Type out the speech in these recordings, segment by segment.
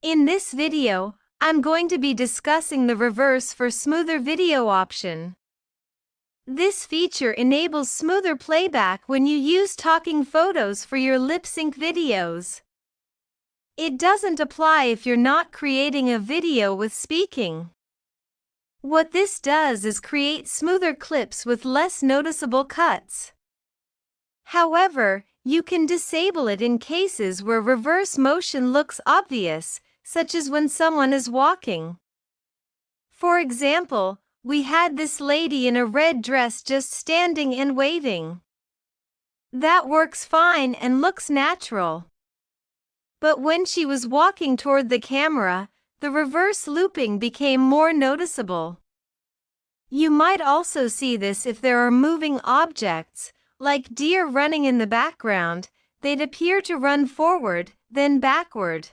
In this video, I'm going to be discussing the reverse for smoother video option. This feature enables smoother playback when you use talking photos for your lip sync videos. It doesn't apply if you're not creating a video with speaking. What this does is create smoother clips with less noticeable cuts. However, you can disable it in cases where reverse motion looks obvious, such as when someone is walking. For example, we had this lady in a red dress just standing and waving. That works fine and looks natural. But when she was walking toward the camera, the reverse looping became more noticeable. You might also see this if there are moving objects, like deer running in the background. They'd appear to run forward, then backward.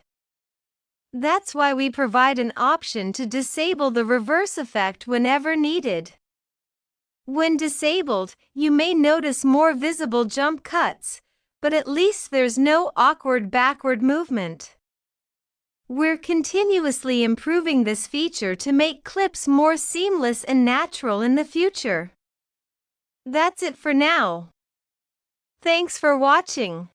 That's why we provide an option to disable the reverse effect whenever needed. When disabled, you may notice more visible jump cuts, but at least there's no awkward backward movement. We're continuously improving this feature to make clips more seamless and natural in the future. That's it for now. Thanks for watching.